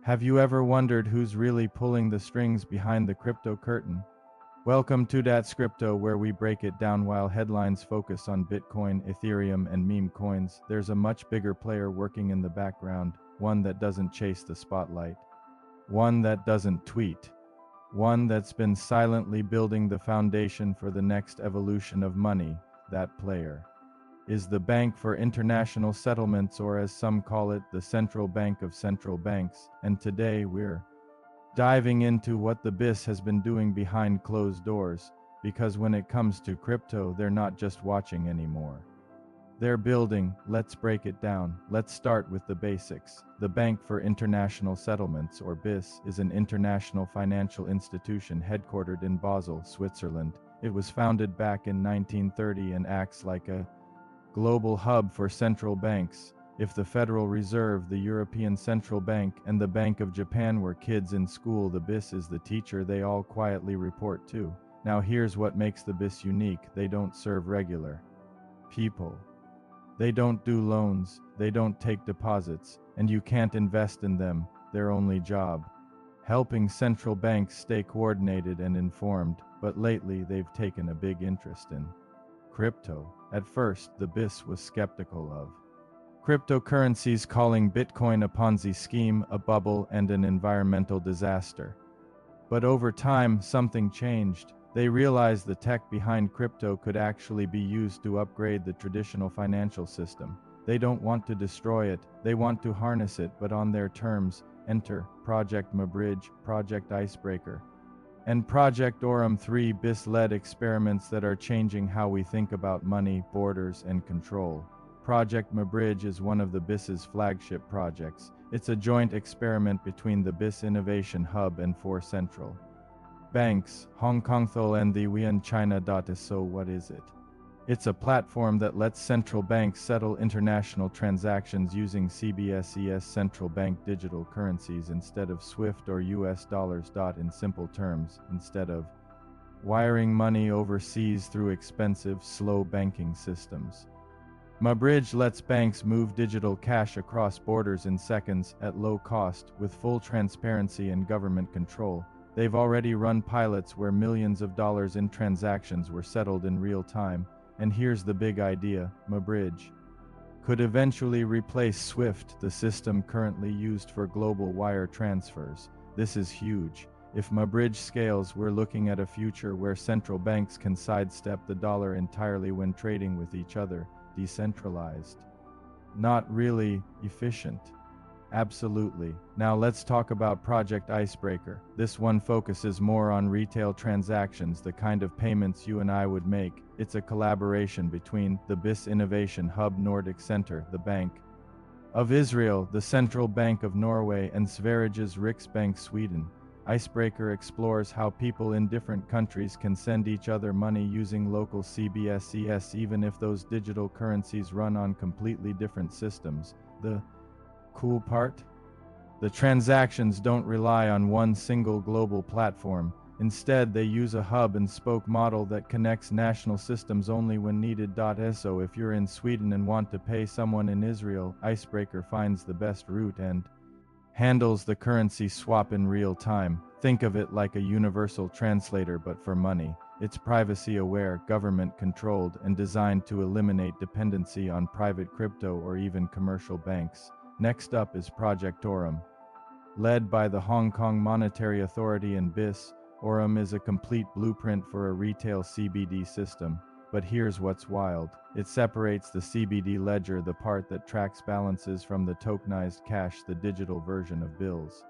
Have you ever wondered who's really pulling the strings behind the crypto curtain? Welcome to DatzCrypto, where we break it down. While headlines focus on Bitcoin, Ethereum, and meme coins, there's a much bigger player working in the background, one that doesn't chase the spotlight, one that doesn't tweet, one that's been silently building the foundation for the next evolution of money. That player is the Bank for International Settlements, or as some call it, the central bank of central banks. And today we're diving into what the BIS has been doing behind closed doors, because when it comes to crypto, they're not just watching anymore. They're building. Let's break it down. Let's start with the basics. The Bank for International Settlements, or BIS, is an international financial institution headquartered in Basel, Switzerland. It was founded back in 1930 and acts like a global hub for central banks. If the Federal Reserve, the European Central Bank, and the Bank of Japan were kids in school, the BIS is the teacher they all quietly report to. Now here's what makes the BIS unique. They don't serve regular people. They don't do loans, they don't take deposits, and you can't invest in them. Their only job, helping central banks stay coordinated and informed. But lately they've taken a big interest in crypto. At first, the BIS was skeptical of cryptocurrencies, calling Bitcoin a Ponzi scheme, a bubble, and an environmental disaster. But over time, something changed. They realized the tech behind crypto could actually be used to upgrade the traditional financial system. They don't want to destroy it, they want to harness it, but on their terms. Enter Project Mabridge, Project Icebreaker, and Project Aurum, 3 BIS-led experiments that are changing how we think about money, borders, and control. Project Mabridge is one of the BIS's flagship projects. It's a joint experiment between the BIS Innovation Hub and 4 central banks, Hong Kong Thol and the Yuan China. So what is it? It's a platform that lets central banks settle international transactions using CBSE's central bank digital currencies instead of SWIFT or US dollars. In simple terms, instead of wiring money overseas through expensive, slow banking systems, Mabridge lets banks move digital cash across borders in seconds at low cost, with full transparency and government control. They've already run pilots where millions of dollars in transactions were settled in real time. And here's the big idea: Mabridge could eventually replace SWIFT, the system currently used for global wire transfers. This is huge. If Mabridge scales, we're looking at a future where central banks can sidestep the dollar entirely when trading with each other. Decentralized. Not really efficient. Absolutely. Now let's talk about Project Icebreaker. This one focuses more on retail transactions, the kind of payments you and I would make. It's a collaboration between the BIS Innovation Hub Nordic Center, the Bank of Israel, the Central Bank of Norway, and Sveriges Riksbank, Sweden. Icebreaker explores how people in different countries can send each other money using local CBSEs, even if those digital currencies run on completely different systems. The cool part? The transactions don't rely on one single global platform. Instead, they use a hub-and-spoke model that connects national systems only when needed. So if you're in Sweden and want to pay someone in Israel, Icebreaker finds the best route and handles the currency swap in real time. Think of it like a universal translator, but for money. It's privacy-aware, government-controlled, and designed to eliminate dependency on private crypto or even commercial banks. Next up is Project Aurum. Led by the Hong Kong Monetary Authority and BIS, Aurum is a complete blueprint for a retail CBD system. But here's what's wild. It separates the CBD ledger, the part that tracks balances, from the tokenized cash, the digital version of bills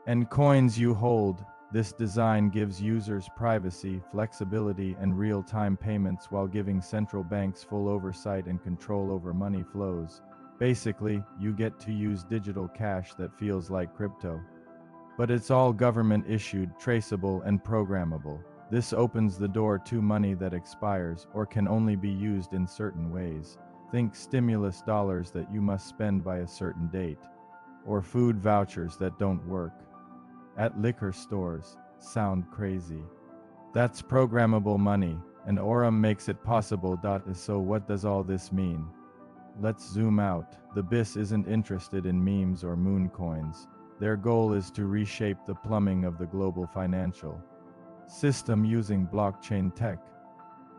and coins you hold. This design gives users privacy, flexibility, and real-time payments while giving central banks full oversight and control over money flows. Basically, you get to use digital cash that feels like crypto. But it's all government-issued, traceable, and programmable. This opens the door to money that expires or can only be used in certain ways. Think stimulus dollars that you must spend by a certain date, or food vouchers that don't work at liquor stores. Sound crazy? That's programmable money, and Aurum makes it possible. So what does all this mean? Let's zoom out. The BIS isn't interested in memes or moon coins. Their goal is to reshape the plumbing of the global financial system using blockchain tech,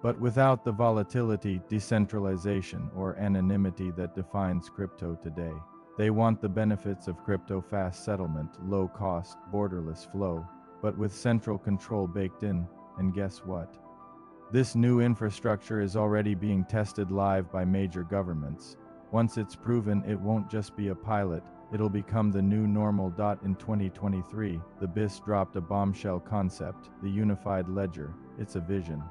but without the volatility, decentralization, or anonymity that defines crypto today. They want the benefits of crypto fast settlement, low cost, borderless flow, but with central control baked in. And guess what? This new infrastructure is already being tested live by major governments. Once it's proven, it won't just be a pilot, it'll become the new normal. In 2023, the BIS dropped a bombshell concept, the unified ledger. It's a vision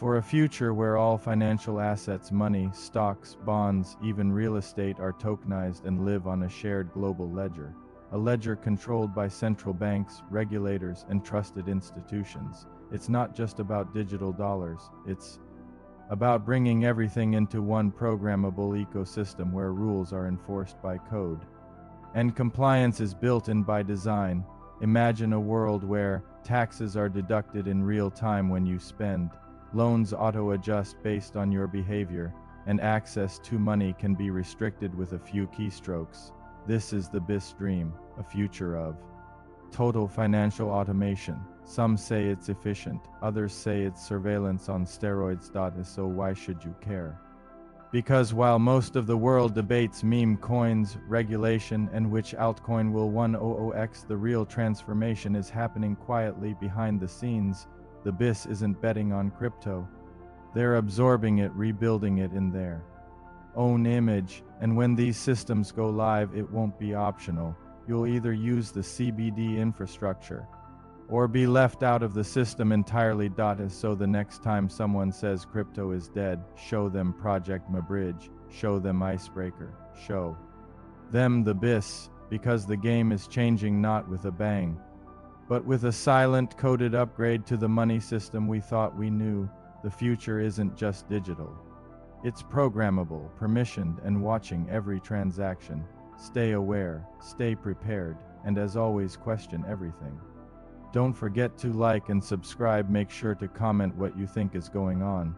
for a future where all financial assets, money, stocks, bonds, even real estate are tokenized and live on a shared global ledger. A ledger controlled by central banks, regulators, and trusted institutions. It's not just about digital dollars, it's about bringing everything into one programmable ecosystem where rules are enforced by code and compliance is built in by design. Imagine a world where taxes are deducted in real time when you spend, loans auto-adjust based on your behavior, and access to money can be restricted with a few keystrokes. This is the BIS dream, a future of total financial automation. Some say it's efficient, others say it's surveillance on steroids. So why should you care? Because while most of the world debates meme coins, regulation, and which altcoin will 100x, the real transformation is happening quietly behind the scenes. The BIS isn't betting on crypto. They're absorbing it, rebuilding it in their own image, and when these systems go live, it won't be optional. You'll either use the CBD infrastructure or be left out of the system entirely. So the next time someone says crypto is dead, show them Project Mabridge, show them Icebreaker, show them the BIS, because the game is changing not with a bang, but with a silent coded upgrade to the money system we thought we knew. The future isn't just digital. It's programmable, permissioned, and watching every transaction. Stay aware, stay prepared, and as always, question everything. Don't forget to like and subscribe. Make sure to comment what you think is going on.